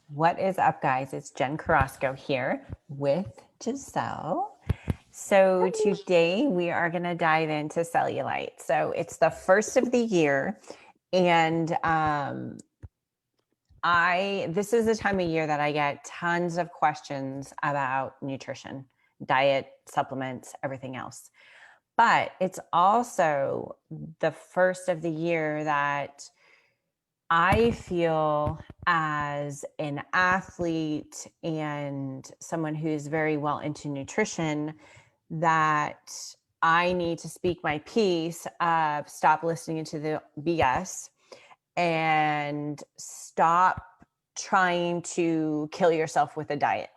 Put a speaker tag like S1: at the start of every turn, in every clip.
S1: What is up, guys? It's Jen Carrasco here with Giselle. So today we are going to dive into cellulite. So it's the first of the year, and this is the time of year that I get tons of questions about nutrition, diet, supplements, everything else. But it's also the first of the year that I feel, as an athlete and someone who's very well into nutrition, that I need to speak my piece, stop listening to the BS and stop trying to kill yourself with a diet.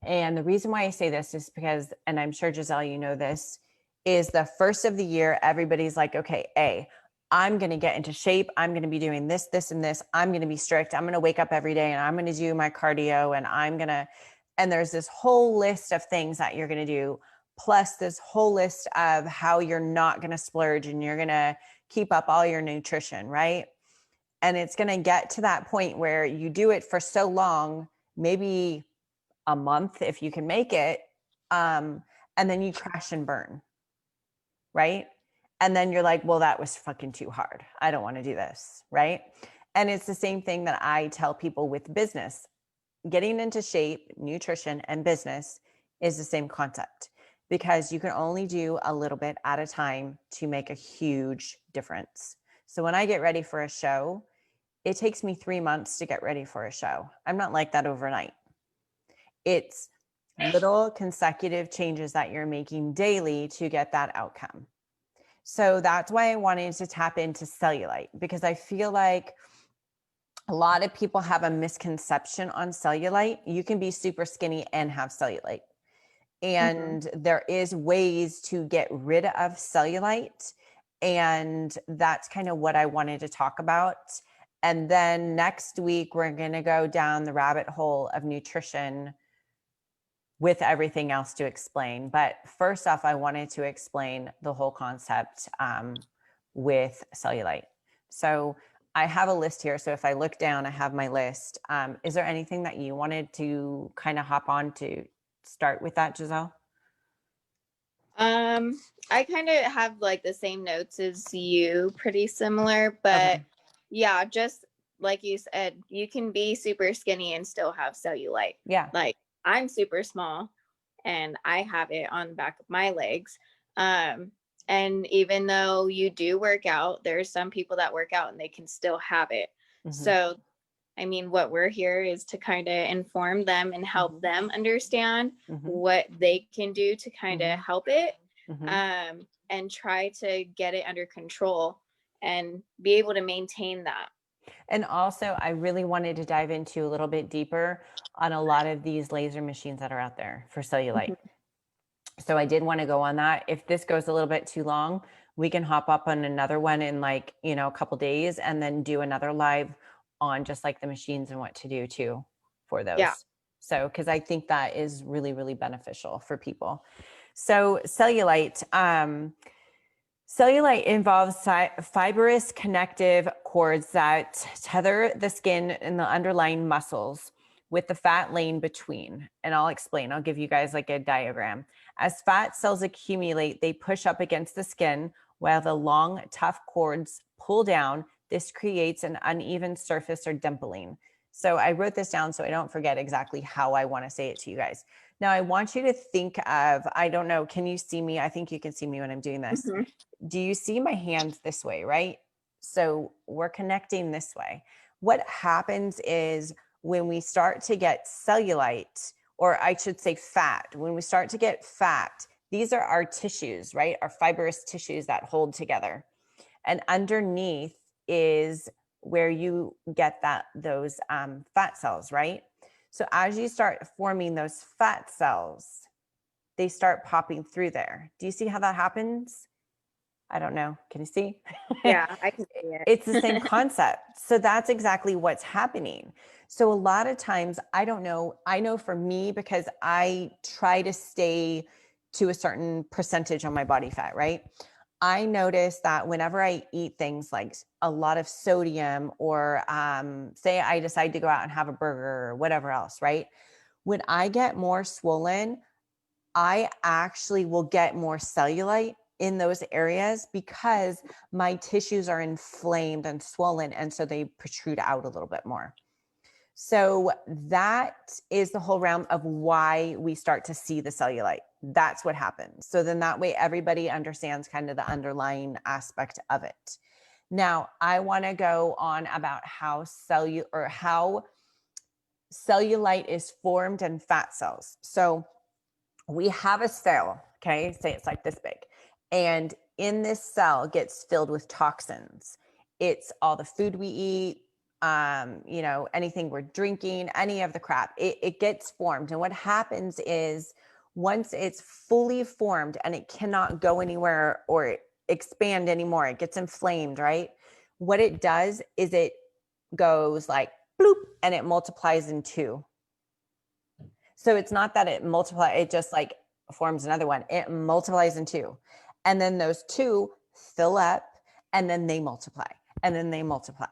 S1: And the reason why I say this is because, and I'm sure Giselle, you know this, is the first of the year, everybody's like, okay, I'm going to get into shape. I'm going to be doing this, this, and this. I'm going to be strict. I'm going to wake up every day and I'm going to do my cardio and there's this whole list of things that you're going to do, plus this whole list of how you're not going to splurge and you're going to keep up all your nutrition, right? And it's going to get to that point where you do it for so long, maybe a month if you can make it, and then you crash and burn, right? And then you're like, well, that was fucking too hard. I don't want to do this, right? And it's the same thing that I tell people with business. Getting into shape, nutrition, and business is the same concept, because you can only do a little bit at a time to make a huge difference. So when I get ready for a show, it takes me 3 months to get ready for a show. I'm not like that overnight. It's little consecutive changes that you're making daily to get that outcome. So that's why I wanted to tap into cellulite, because I feel like a lot of people have a misconception on cellulite. You can be super skinny and have cellulite. And there is ways to get rid of cellulite. And that's kind of what I wanted to talk about. And then next week, we're going to go down the rabbit hole of nutrition with everything else to explain. But first off, I wanted to explain the whole concept with cellulite. So I have a list here. So if I look down, I have my list. Is there anything that you wanted to kind of hop on to start with that, Giselle?
S2: I kind of have like the same notes as you, pretty similar, but
S1: Okay.
S2: yeah, just like you said, you can be super skinny and still have cellulite.
S1: Yeah.
S2: Like I'm super small and I have it on the back of my legs. And even though you do work out, there's some people that work out and they can still have it. So I mean, what we're here is to kind of inform them and help them understand what they can do to kind of help it, and try to get it under control and be able to maintain that.
S1: And also, I really wanted to dive into a little bit deeper on a lot of these laser machines that are out there for cellulite. So I did want to go on that. If this goes a little bit too long, we can hop up on another one in like, a couple days and then do another live on just like the machines and what to do too for those.
S2: Yeah.
S1: So, because I think that is really, really beneficial for people. So cellulite, cellulite involves fibrous connective cords that tether the skin and the underlying muscles with the fat laying between. And I'll explain, I'll give you guys like a diagram. As fat cells accumulate, they push up against the skin while the long, tough cords pull down. This creates an uneven surface or dimpling. So I wrote this down so I don't forget exactly how I want to say it to you guys. Now I want you to think of, I don't know, can you see me? I think you can see me when I'm doing this. Do you see my hands this way, right? So we're connecting this way. What happens is when we start to get cellulite, or I should say fat, when we start to get fat, these are our tissues, right? Our fibrous tissues that hold together. And underneath is where you get those fat cells, right? So as you start forming those fat cells, they start popping through there. Do you see how that happens? I don't know. Can you see?
S2: Yeah, I can see it.
S1: It's the same concept. So that's exactly what's happening. So a lot of times, I don't know. I know for me, because I try to stay to a certain percentage on my body fat, right? I notice that whenever I eat things like a lot of sodium, or say I decide to go out and have a burger or whatever else, right? When I get more swollen, I actually will get more cellulite in those areas because my tissues are inflamed and swollen. And so they protrude out a little bit more. So that is the whole realm of why we start to see the cellulite. That's what happens. So then that way everybody understands kind of the underlying aspect of it. Now, I want to go on about how cellulite is formed in fat cells. So we have a cell, okay? Say it's like this big. And in this cell gets filled with toxins. It's all the food we eat, anything we're drinking, any of the crap, it gets formed. And what happens is once it's fully formed and it cannot go anywhere or expand anymore, it gets inflamed, right? What it does is it goes like bloop and it multiplies in two. So it's not that it multiplies, it just like forms another one. It multiplies in two. And then those two fill up and then they multiply and then they multiply.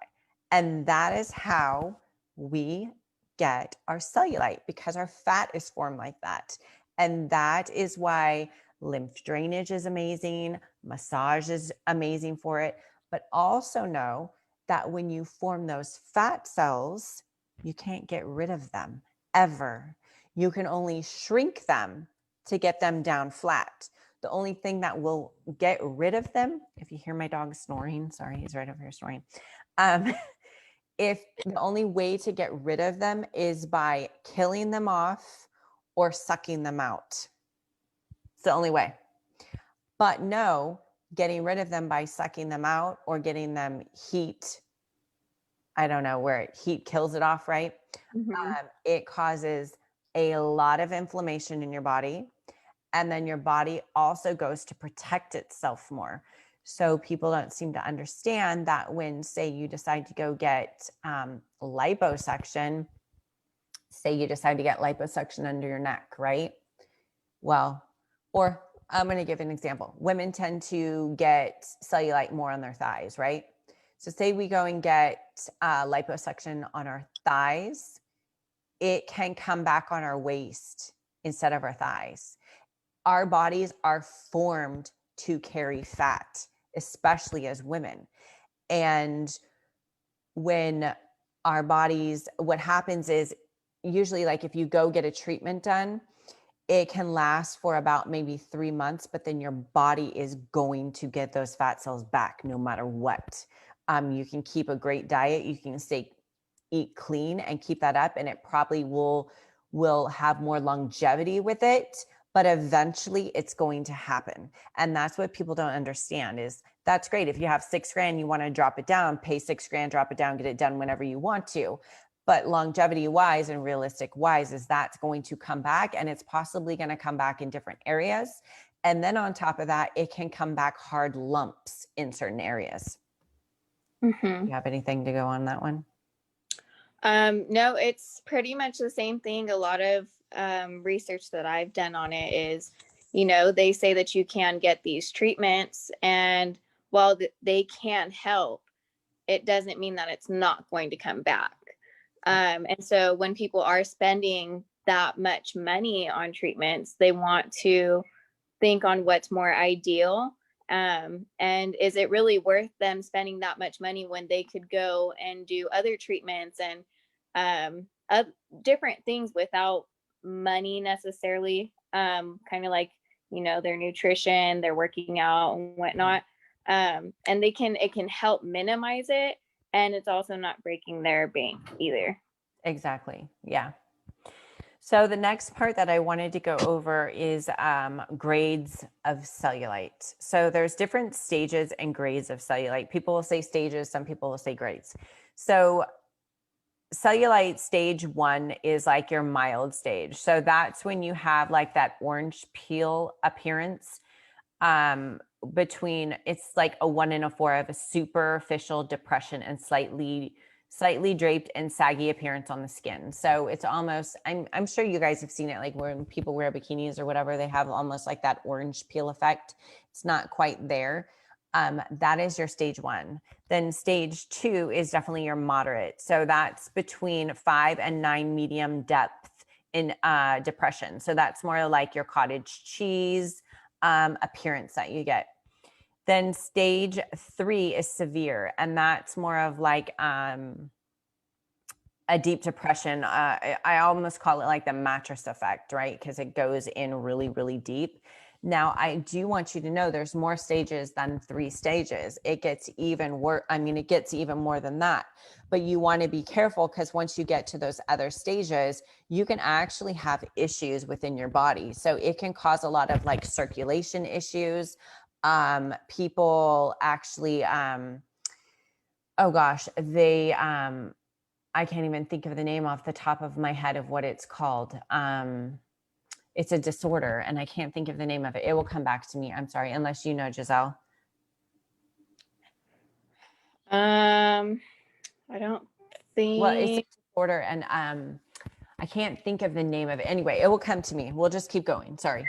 S1: And that is how we get our cellulite, because our fat is formed like that. And that is why lymph drainage is amazing. Massage is amazing for it. But also know that when you form those fat cells, you can't get rid of them ever. You can only shrink them to get them down flat. The only thing that will get rid of them, if you hear my dog snoring, sorry, he's right over here snoring. If the only way to get rid of them is by killing them off or sucking them out. It's the only way. But no, getting rid of them by sucking them out or getting them heat, I don't know where heat kills it off, right?
S2: Mm-hmm.
S1: It causes a lot of inflammation in your body. And then your body also goes to protect itself more. So people don't seem to understand that when, say, you decide to go get liposuction, say you decide to get liposuction under your neck, right? Well, or I'm going to give an example. Women tend to get cellulite more on their thighs, right? So say we go and get liposuction on our thighs, it can come back on our waist instead of our thighs. Our bodies are formed to carry fat, especially as women. And when our bodies, what happens is usually like if you go get a treatment done, it can last for about maybe 3 months, but then your body is going to get those fat cells back no matter what. You can keep a great diet. You can eat clean and keep that up, and it probably will have more longevity with it, but eventually it's going to happen. And that's what people don't understand is that's great. If you have $6,000, you want to drop it down, pay $6,000, drop it down, get it done whenever you want to. But longevity wise and realistic wise is that's going to come back, and it's possibly going to come back in different areas. And then on top of that, it can come back hard lumps in certain areas.
S2: Mm-hmm.
S1: You have anything to go on that one?
S2: No, it's pretty much the same thing. A lot of research that I've done on it is, they say that you can get these treatments, and while they can help, it doesn't mean that it's not going to come back. And so when people are spending that much money on treatments, they want to think on what's more ideal. And is it really worth them spending that much money when they could go and do other treatments and different things without money necessarily, kind of like, their nutrition, their working out and whatnot. And it can help minimize it. And it's also not breaking their bank either.
S1: Exactly. Yeah. So the next part that I wanted to go over is grades of cellulite. So there's different stages and grades of cellulite. People will say stages, some people will say grades. So cellulite stage 1 is like your mild stage. So that's when you have like that orange peel appearance between, it's like a 1 and a 4 of a superficial depression and slightly draped and saggy appearance on the skin. So it's almost, I'm sure you guys have seen it, like when people wear bikinis or whatever, they have almost like that orange peel effect. It's not quite there. That is your stage 1. Then stage 2 is definitely your moderate. So that's between 5 and 9 medium depth in depression. So that's more like your cottage cheese appearance that you get. Then stage 3 is severe, and that's more of like a deep depression. I almost call it like the mattress effect, right? Because it goes in really, really deep. Now, I do want you to know there's more stages than 3 stages. It gets even worse. I mean, it gets even more than that. But you want to be careful because once you get to those other stages, you can actually have issues within your body. So it can cause a lot of like circulation issues. People actually, oh gosh, they, I can't even think of the name off the top of my head of what it's called. It's a disorder and I can't think of the name of it. It will come back to me. I'm sorry, unless you know, Giselle.
S2: I don't think.
S1: Well, it's a disorder and I can't think of the name of it. Anyway, it will come to me. We'll just keep going. Sorry.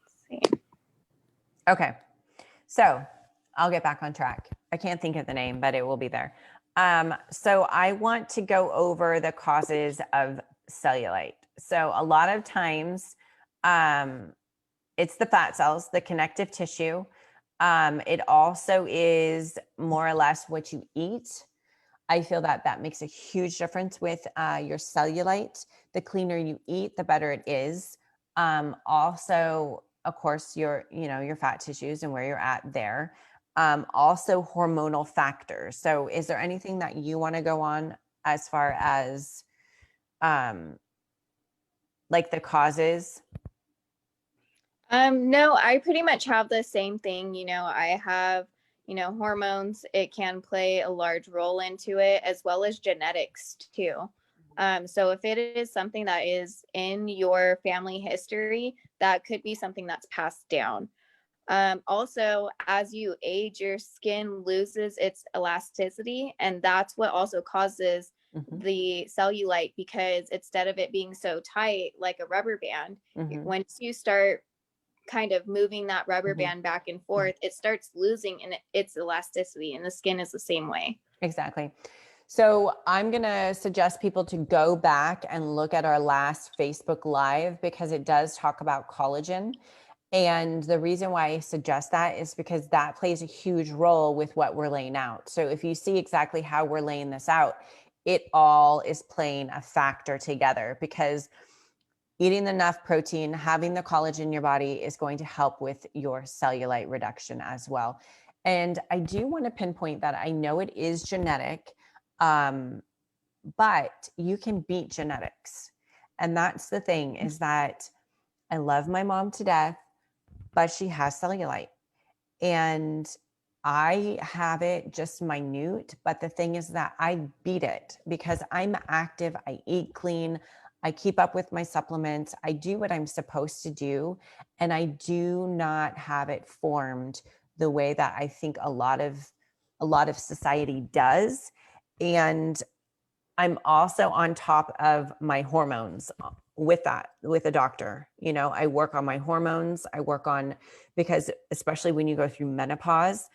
S2: Let's see.
S1: Okay. So I'll get back on track. I can't think of the name, but it will be there. So I want to go over the causes of cellulite. So a lot of times it's the fat cells, the connective tissue. It also is more or less what you eat. I feel that that makes a huge difference with your cellulite. The cleaner you eat, the better it is. Also, of course, your fat tissues and where you're at there. Also hormonal factors. So is there anything that you want to go on as far as like the causes?
S2: No, I pretty much have the same thing. I have, hormones. It can play a large role into it, as well as genetics too. So if it is something that is in your family history, that could be something that's passed down. Also, as you age, your skin loses its elasticity, and that's what also causes the cellulite, because instead of it being so tight like a rubber band, once you start kind of moving that rubber band back and forth, it starts losing its elasticity, and the skin is the same way.
S1: Exactly. So I'm going to suggest people to go back and look at our last Facebook Live because it does talk about collagen. And the reason why I suggest that is because that plays a huge role with what we're laying out. So if you see exactly how we're laying this out, it all is playing a factor together, because eating enough protein, having the collagen in your body is going to help with your cellulite reduction as well. And I do want to pinpoint that I know it is genetic, but you can beat genetics. And that's the thing, is that I love my mom to death, but she has cellulite. And I have it just minute, but the thing is that I beat it because I'm active, I eat clean, I keep up with my supplements, I do what I'm supposed to do, and I do not have it formed the way that I think a lot of society does. And I'm also on top of my hormones with a doctor. I work on my hormones. I work on, because especially when you go through menopause,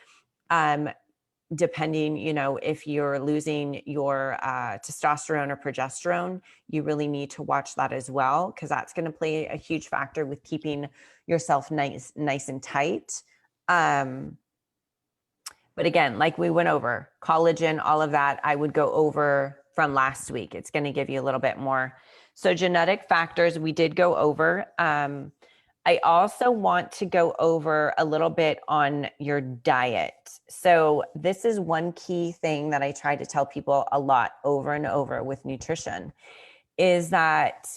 S1: depending, if you're losing your testosterone or progesterone, you really need to watch that as well, because that's going to play a huge factor with keeping yourself nice and tight. But again, like we went over, collagen, all of that, I would go over from last week. It's going to give you a little bit more. So genetic factors, we did go over. I also want to go over a little bit on your diet. So this is one key thing that I try to tell people a lot over and over with nutrition, is that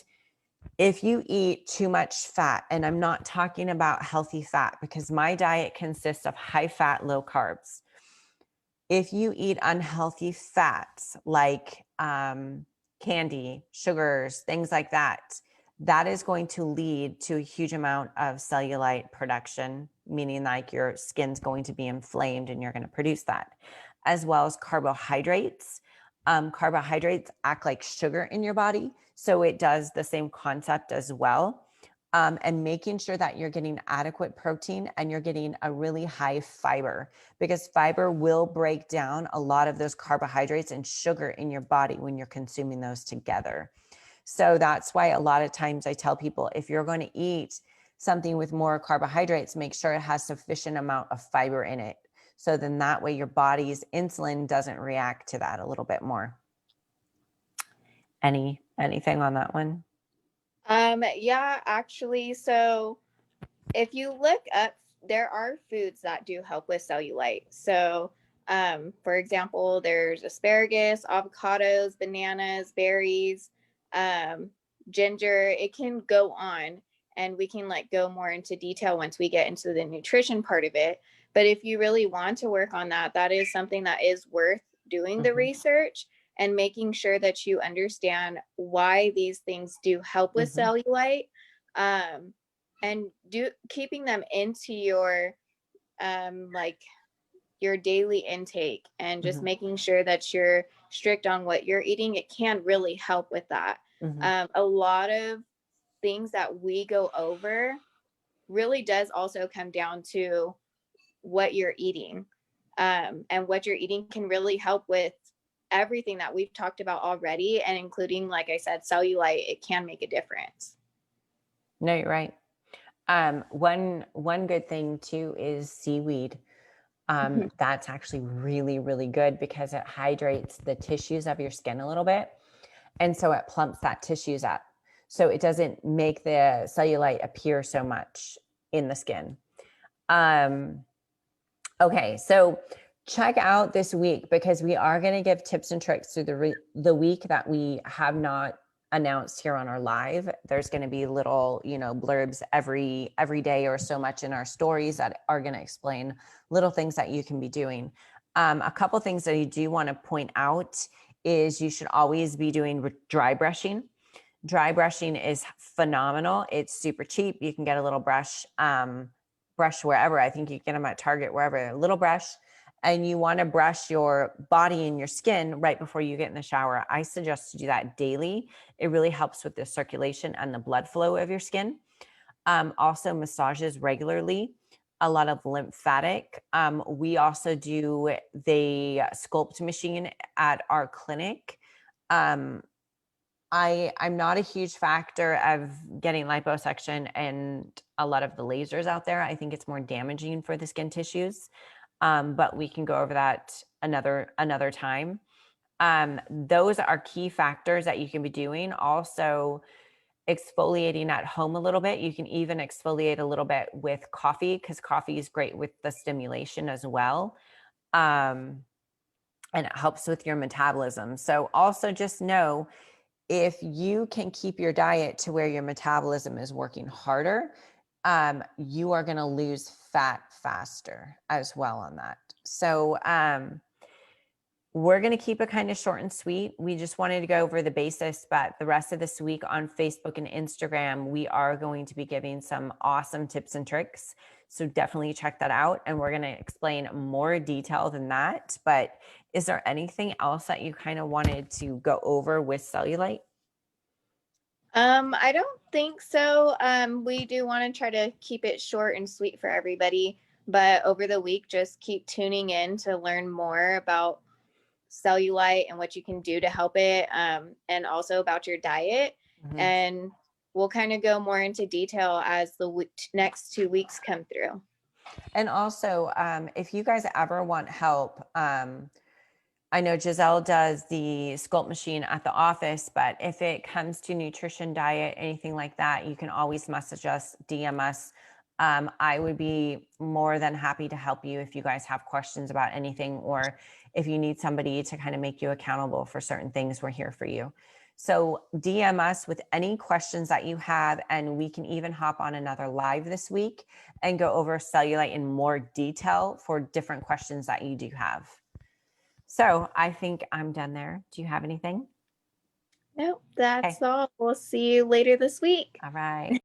S1: if you eat too much fat, and I'm not talking about healthy fat because my diet consists of high fat, low carbs. If you eat unhealthy fats like candy, sugars, things like that, that is going to lead to a huge amount of cellulite production, meaning like your skin's going to be inflamed and you're going to produce that, as well as carbohydrates. Carbohydrates act like sugar in your body, so it does the same concept as well. and making sure that you're getting adequate protein and you're getting a really high fiber, because fiber will break down a lot of those carbohydrates and sugar in your body when you're consuming those together. So that's why a lot of times I tell people, if you're going to eat something with more carbohydrates, make sure it has sufficient amount of fiber in it. So then that way your body's insulin doesn't react to that a little bit more. Anything on that one?
S2: Yeah, actually, so if you look up, there are foods that do help with cellulite. So, for example, there's asparagus, avocados, bananas, berries, um, ginger. It can go on, and we can like go more into detail once we get into the nutrition part of it. But if you really want to work on that, that is something that is worth doing the research and making sure that you understand why these things do help with cellulite. Um, and keeping them into your like your daily intake, and just making sure that you're strict on what you're eating, it can really help with that. A lot of things that we go over really does also come down to what you're eating, and what you're eating can really help with everything that we've talked about already, and including, like I said, cellulite. It can make a difference.
S1: No, you're right. One good thing too is seaweed. That's actually really, really good because it hydrates the tissues of your skin a little bit. And so it plumps that tissues up. So it doesn't make the cellulite appear so much in the skin. Okay, so check out this week, because we are going to give tips and tricks through the week that we have not announced here on our live. There's going to be little, blurbs every day or so much in our stories that are going to explain little things that you can be doing. A couple things that you do want to point out is you should always be doing dry brushing. Dry brushing is phenomenal. It's super cheap. You can get a little brush wherever. I think you can get them at Target, wherever. A little brush, and you want to brush your body and your skin right before you get in the shower. I suggest to do that daily. It really helps with the circulation and the blood flow of your skin. Also, massages regularly, a lot of lymphatic. We also do the sculpt machine at our clinic. I'm not a huge factor of getting liposuction and a lot of the lasers out there. I think it's more damaging for the skin tissues. But we can go over that another time. Those are key factors that you can be doing. Also, exfoliating at home a little bit. You can even exfoliate a little bit with coffee, because coffee is great with the stimulation as well. And it helps with your metabolism. So also just know, if you can keep your diet to where your metabolism is working harder, you are going to lose fat faster as well on that. So we're going to keep it kind of short and sweet. We just wanted to go over the basics, but the rest of this week on Facebook and Instagram, we are going to be giving some awesome tips and tricks. So definitely check that out. And we're going to explain more detail than that. But is there anything else that you kind of wanted to go over with cellulite?
S2: I don't think so. We do want to try to keep it short and sweet for everybody, but over the week, just keep tuning in to learn more about cellulite and what you can do to help it, and also about your diet. And we'll kind of go more into detail as the next 2 weeks come through.
S1: And also, if you guys ever want help, I know Giselle does the sculpt machine at the office, but if it comes to nutrition, diet, anything like that, you can always message us, DM us. I would be more than happy to help you if you guys have questions about anything, or if you need somebody to kind of make you accountable for certain things, we're here for you. So DM us with any questions that you have, and we can even hop on another live this week and go over cellulite in more detail for different questions that you do have. So I think I'm done there. Do you have anything?
S2: Nope, that's all. We'll see you later this week.
S1: All right.